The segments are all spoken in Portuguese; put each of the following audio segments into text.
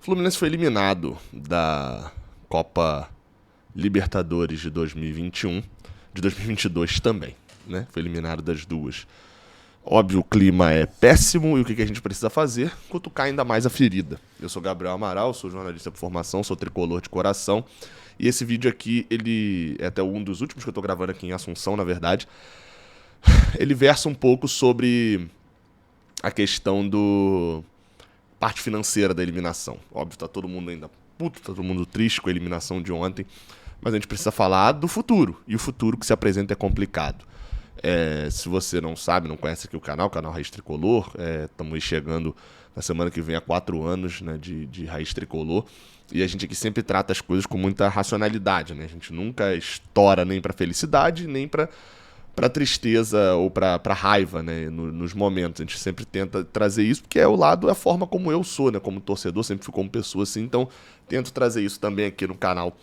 Fluminense foi eliminado da Copa Libertadores de 2021, de 2022 também, né? Foi eliminado das duas. Óbvio, o clima é péssimo e o que a gente precisa fazer? Cutucar ainda mais a ferida. Eu sou Gabriel Amaral, sou jornalista por formação, sou tricolor de coração. E esse vídeo aqui, ele é até um dos últimos que eu tô gravando aqui em Assunção, na verdade. Ele versa um pouco sobre a questão do parte financeira da eliminação. Óbvio, tá todo mundo ainda puto, tá todo mundo triste com a eliminação de ontem, mas a gente precisa falar do futuro, e o futuro que se apresenta é complicado. Se você não sabe, não conhece aqui o canal Raiz Tricolor, estamos chegando na semana que vem a 4 anos, né, de Raiz Tricolor, e a gente aqui sempre trata as coisas com muita racionalidade, né? A gente nunca estoura nem pra felicidade, nem pra tristeza ou pra raiva, né, nos momentos. A gente sempre tenta trazer isso, porque é a forma como eu sou, né, como torcedor, sempre fui como pessoa assim, então tento trazer isso também aqui no canal,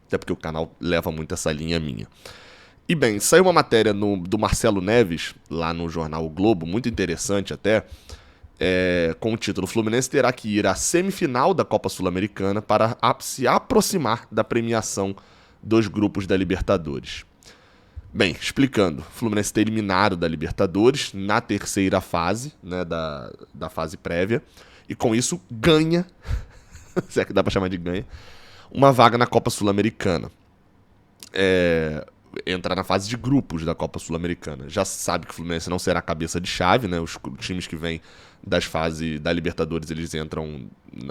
até porque o canal leva muito essa linha minha. E bem, saiu uma matéria do Marcelo Neves, lá no jornal O Globo, muito interessante até, com o título "Fluminense terá que ir à semifinal da Copa Sul-Americana para se aproximar da premiação dos grupos da Libertadores". Bem, explicando, o Fluminense está eliminado da Libertadores na terceira fase, né, da fase prévia, e com isso ganha, se é que dá pra chamar de ganha, uma vaga na Copa Sul-Americana. Entrar na fase de grupos da Copa Sul-Americana. Já sabe que o Fluminense não será cabeça de chave, né? Os times que vêm das fases da Libertadores, eles entram,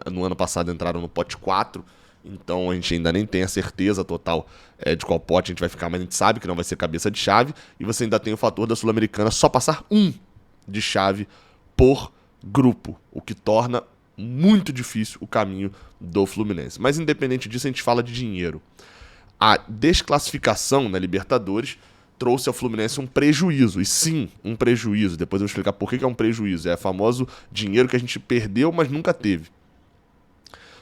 no ano passado entraram no pote 4, então a gente ainda nem tem a certeza total de qual pote a gente vai ficar, mas a gente sabe que não vai ser cabeça de chave, e você ainda tem o fator da Sul-Americana só passar um de chave por grupo, o que torna muito difícil o caminho do Fluminense. Mas independente disso, a gente fala de dinheiro. A desclassificação na Libertadores trouxe ao Fluminense um prejuízo, e sim, um prejuízo. Depois eu vou explicar por que é um prejuízo. É o famoso dinheiro que a gente perdeu, mas nunca teve.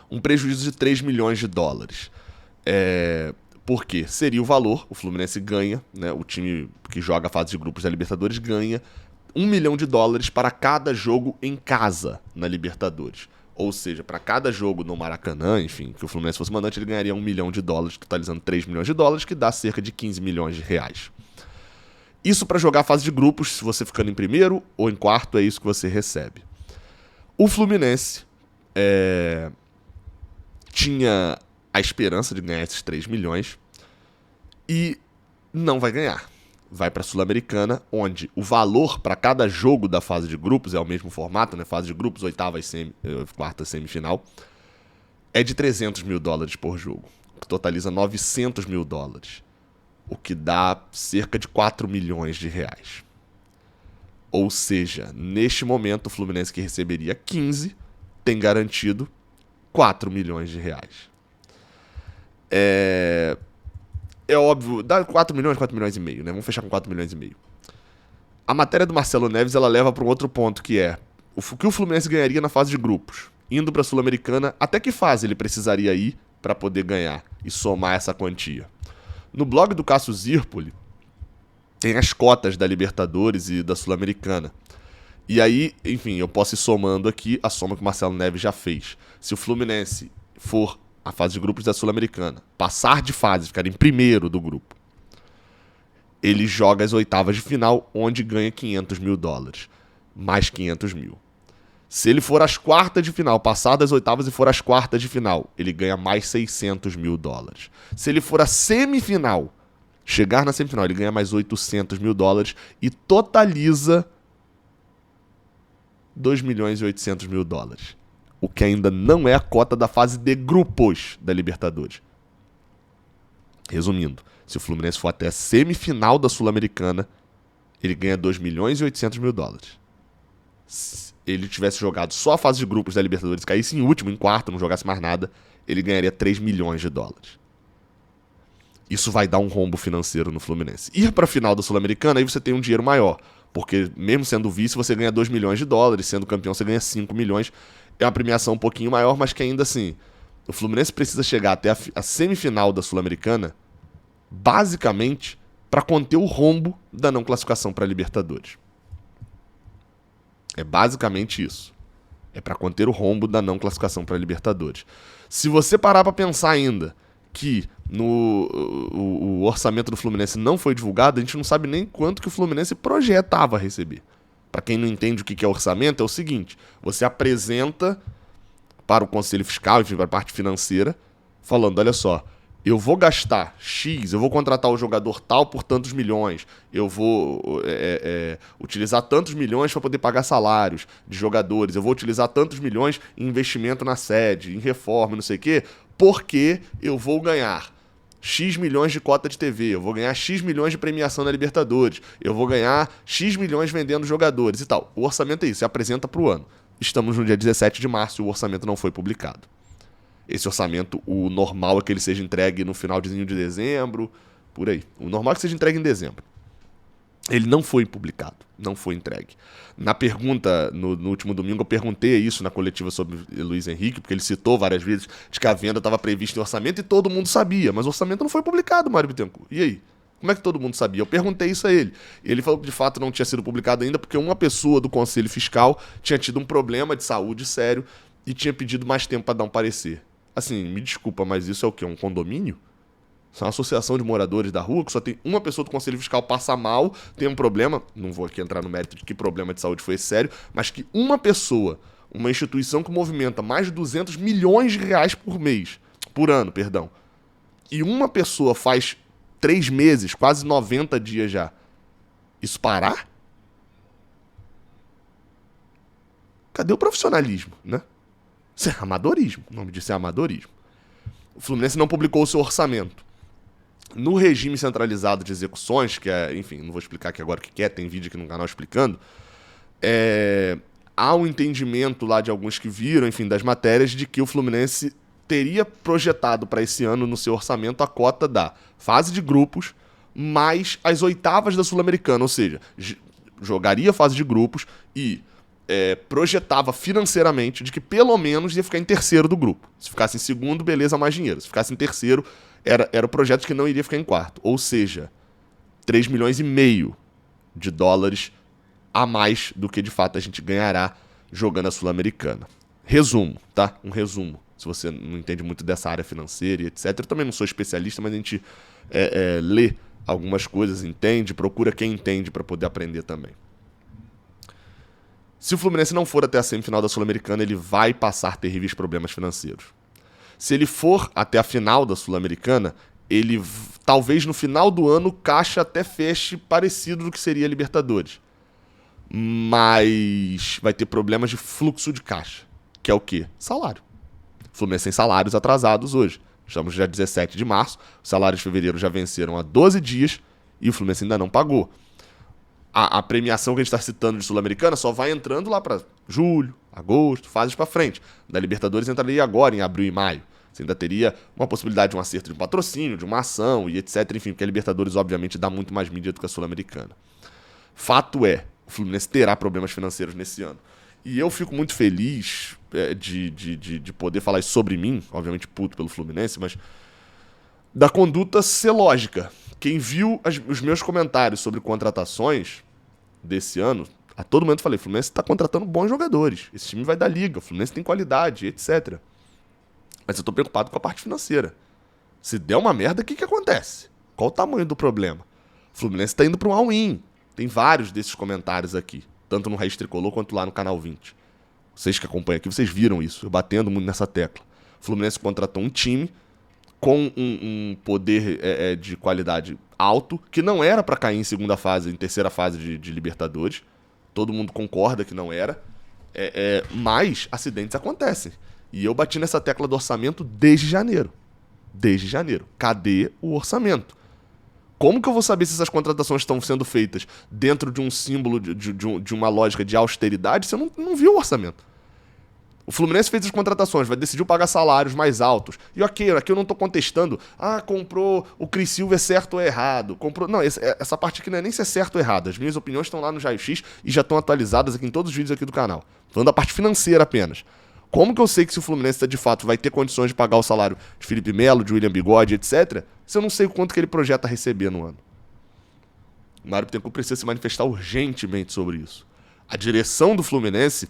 Um prejuízo de 3 milhões de dólares. Por quê? Seria o valor, o Fluminense ganha, né, o time que joga a fase de grupos da Libertadores ganha 1 milhão de dólares para cada jogo em casa na Libertadores. Ou seja, para cada jogo no Maracanã, enfim, que o Fluminense fosse mandante, ele ganharia 1 milhão de dólares, totalizando 3 milhões de dólares, que dá cerca de 15 milhões de reais. Isso para jogar a fase de grupos, se você ficando em primeiro ou em quarto, é isso que você recebe. O Fluminense tinha a esperança de ganhar esses 3 milhões e não vai ganhar. Vai para a Sul-Americana, onde o valor para cada jogo da fase de grupos, é o mesmo formato, né? Fase de grupos, oitavas, quarta, semifinal, é de 300 mil dólares por jogo, que totaliza 900 mil dólares, o que dá cerca de 4 milhões de reais. Ou seja, neste momento, o Fluminense, que receberia 15, tem garantido 4 milhões de reais. É óbvio, dá 4 milhões e meio, né? Vamos fechar com 4 milhões e meio. A matéria do Marcelo Neves, ela leva para um outro ponto, que é o que o Fluminense ganharia na fase de grupos. Indo para a Sul-Americana, até que fase ele precisaria ir para poder ganhar e somar essa quantia? No blog do Cássio Zirpoli, tem as cotas da Libertadores e da Sul-Americana. E aí, enfim, eu posso ir somando aqui a soma que o Marcelo Neves já fez. Se o Fluminense for a fase de grupos da Sul-Americana, passar de fase, ficar em primeiro do grupo, ele joga as oitavas de final, onde ganha 500 mil dólares, mais 500 mil. Se ele for às quartas de final, passar das oitavas e for às quartas de final, ele ganha mais 600 mil dólares. Se ele for à semifinal, chegar na semifinal, ele ganha mais 800 mil dólares e totaliza 2 milhões e 800 mil dólares. O que ainda não é a cota da fase de grupos da Libertadores. Resumindo, se o Fluminense for até a semifinal da Sul-Americana, ele ganha 2 milhões e 800 mil dólares. Se ele tivesse jogado só a fase de grupos da Libertadores, caísse em último, em quarto, não jogasse mais nada, ele ganharia 3 milhões de dólares. Isso vai dar um rombo financeiro no Fluminense. Ir para a final da Sul-Americana, aí você tem um dinheiro maior, porque mesmo sendo vice, você ganha 2 milhões de dólares, sendo campeão você ganha 5 milhões. É uma premiação um pouquinho maior, mas que ainda assim, o Fluminense precisa chegar até a semifinal da Sul-Americana, basicamente, para conter o rombo da não classificação para a Libertadores. É basicamente isso. É para conter o rombo da não classificação para a Libertadores. Se você parar para pensar ainda que o orçamento do Fluminense não foi divulgado, a gente não sabe nem quanto que o Fluminense projetava receber. Para quem não entende o que é orçamento, é o seguinte: você apresenta para o Conselho Fiscal, enfim, para a parte financeira, falando, olha só, eu vou gastar X, eu vou contratar o jogador tal por tantos milhões, eu vou utilizar tantos milhões para poder pagar salários de jogadores, eu vou utilizar tantos milhões em investimento na sede, em reforma, não sei o quê, porque eu vou ganhar X milhões de cota de TV, eu vou ganhar X milhões de premiação na Libertadores, eu vou ganhar X milhões vendendo jogadores e tal. O orçamento é isso, se apresenta para o ano. Estamos no dia 17 de março e o orçamento não foi publicado. Esse orçamento, o normal é que ele seja entregue no finalzinho de dezembro, por aí. O normal é que seja entregue em dezembro. Ele não foi publicado, não foi entregue. Na pergunta, no último domingo, eu perguntei isso na coletiva sobre Luiz Henrique, porque ele citou várias vezes de que a venda estava prevista em orçamento e todo mundo sabia, mas o orçamento não foi publicado, Mário Bittencourt. E aí? Como é que todo mundo sabia? Eu perguntei isso a ele. Ele falou que de fato não tinha sido publicado ainda porque uma pessoa do Conselho Fiscal tinha tido um problema de saúde sério e tinha pedido mais tempo para dar um parecer. Assim, me desculpa, mas isso é o quê? Um condomínio? Isso é uma associação de moradores da rua que só tem uma pessoa do Conselho Fiscal passa mal, tem um problema, não vou aqui entrar no mérito de que problema de saúde foi esse sério, mas que uma pessoa, uma instituição que movimenta mais de 200 milhões de reais por ano, e uma pessoa faz 3 meses, quase 90 dias já, isso parar? Cadê o profissionalismo, né? Isso é amadorismo, o nome disso é amadorismo. O Fluminense não publicou o seu orçamento. No regime centralizado de execuções, que é, enfim, não vou explicar aqui agora o que é, tem vídeo aqui no canal explicando, há um entendimento lá de alguns que viram, enfim, das matérias, de que o Fluminense teria projetado para esse ano no seu orçamento a cota da fase de grupos mais as oitavas da Sul-Americana, ou seja, jogaria a fase de grupos e projetava financeiramente de que pelo menos ia ficar em terceiro do grupo. Se ficasse em segundo, beleza, mais dinheiro. Se ficasse em terceiro, era o projeto que não iria ficar em quarto. Ou seja, 3 milhões e meio de dólares a mais do que de fato a gente ganhará jogando a Sul-Americana. Resumo, tá? Um resumo. Se você não entende muito dessa área financeira e etc. Eu também não sou especialista, mas a gente lê algumas coisas, entende, procura quem entende para poder aprender também. Se o Fluminense não for até a semifinal da Sul-Americana, ele vai passar terríveis problemas financeiros. Se ele for até a final da Sul-Americana, ele talvez no final do ano o caixa até feche parecido do que seria a Libertadores. Mas vai ter problemas de fluxo de caixa, que é o quê? Salário. O Fluminense tem salários atrasados hoje. Estamos já 17 de março, os salários de fevereiro já venceram há 12 dias e o Fluminense ainda não pagou. A premiação que a gente está citando de Sul-Americana só vai entrando lá para julho, agosto, fases para frente. Da Libertadores entraria agora, em abril e maio. Você ainda teria uma possibilidade de um acerto de um patrocínio, de uma ação e etc. Enfim, porque a Libertadores, obviamente, dá muito mais mídia do que a Sul-Americana. Fato é, o Fluminense terá problemas financeiros nesse ano. E eu fico muito feliz de poder falar isso sobre mim, obviamente puto pelo Fluminense, mas da conduta ser lógica. Quem viu os meus comentários sobre contratações desse ano, a todo momento eu falei, o Fluminense está contratando bons jogadores, esse time vai dar liga, o Fluminense tem qualidade, etc. Mas eu estou preocupado com a parte financeira. Se der uma merda, o que acontece? Qual o tamanho do problema? O Fluminense está indo para um all-in. Tem vários desses comentários aqui, tanto no Raiz Tricolor quanto lá no Canal 20. Vocês que acompanham aqui, vocês viram isso, eu batendo muito nessa tecla. O Fluminense contratou um time com um poder de qualidade alto, que não era para cair em segunda fase, em terceira fase de Libertadores. Todo mundo concorda que não era. Mas acidentes acontecem. E eu bati nessa tecla do orçamento desde janeiro. Desde janeiro. Cadê o orçamento? Como que eu vou saber se essas contratações estão sendo feitas dentro de um símbolo, de uma lógica de austeridade, se eu não vi o orçamento? O Fluminense fez as contratações, decidiu pagar salários mais altos. E ok, aqui eu não estou contestando. comprou o Cris Silva, é certo ou é errado. Comprou. Não, essa parte aqui não é nem se é certo ou errado. As minhas opiniões estão lá no Jaio X e já estão atualizadas aqui em todos os vídeos aqui do canal. Falando da parte financeira apenas. Como que eu sei que se o Fluminense de fato vai ter condições de pagar o salário de Felipe Melo, de William Bigode, etc., se eu não sei o quanto que ele projeta receber no ano? O Mário Bittencourt precisa se manifestar urgentemente sobre isso. A direção do Fluminense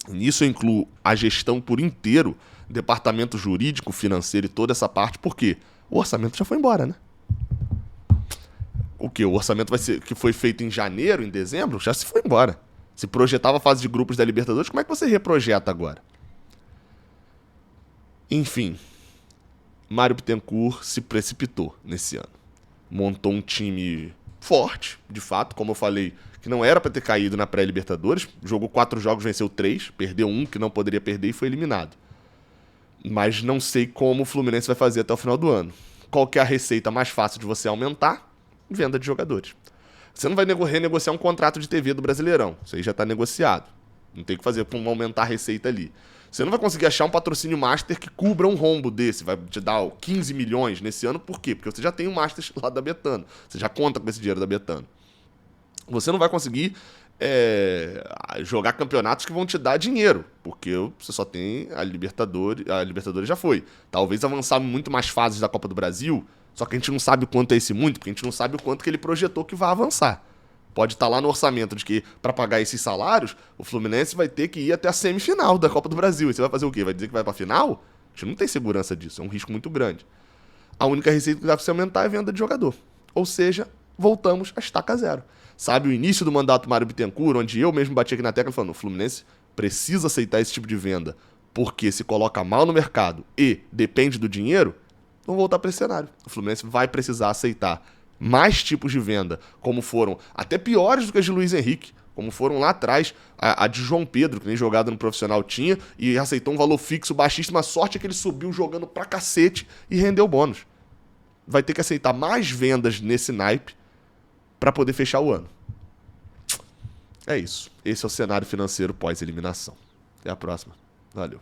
Nisso eu incluo a gestão por inteiro, departamento jurídico, financeiro e toda essa parte, porque o orçamento já foi embora, né? O que? O orçamento vai ser que foi feito em janeiro, em dezembro, já se foi embora. Se projetava a fase de grupos da Libertadores, como é que você reprojeta agora? Enfim, Mário Bittencourt se precipitou nesse ano. Montou um time forte, de fato, como eu falei, que não era para ter caído na pré-Libertadores. Jogou 4 jogos, venceu 3, perdeu um que não poderia perder e foi eliminado. Mas não sei como o Fluminense vai fazer até o final do ano. Qual que é a receita mais fácil de você aumentar? Venda de jogadores. Você não vai renegociar um contrato de TV do Brasileirão. Isso aí já está negociado. Não tem o que fazer para aumentar a receita ali. Você não vai conseguir achar um patrocínio master que cubra um rombo desse. Vai te dar 15 milhões nesse ano. Por quê? Porque você já tem um master lá da Betano. Você já conta com esse dinheiro da Betano. Você não vai conseguir jogar campeonatos que vão te dar dinheiro. Porque você só tem a Libertadores. A Libertadores já foi. Talvez avançar muito mais fases da Copa do Brasil. Só que a gente não sabe o quanto é esse muito. Porque a gente não sabe o quanto que ele projetou que vai avançar. Pode estar lá no orçamento de que, para pagar esses salários, o Fluminense vai ter que ir até a semifinal da Copa do Brasil. E você vai fazer o quê? Vai dizer que vai para a final? A gente não tem segurança disso. É um risco muito grande. A única receita que dá para se aumentar é a venda de jogador. Ou seja, voltamos a estaca zero. Sabe o início do mandato Mário Bittencourt, onde eu mesmo bati aqui na tecla falando, o Fluminense precisa aceitar esse tipo de venda, porque se coloca mal no mercado e depende do dinheiro, vamos voltar para esse cenário. O Fluminense vai precisar aceitar mais tipos de venda, como foram até piores do que as de Luiz Henrique, como foram lá atrás a de João Pedro, que nem jogado no profissional tinha, e aceitou um valor fixo baixíssimo. A sorte é que ele subiu jogando pra cacete e rendeu bônus. Vai ter que aceitar mais vendas nesse naipe para poder fechar o ano. É isso. Esse é o cenário financeiro pós-eliminação. Até a próxima. Valeu.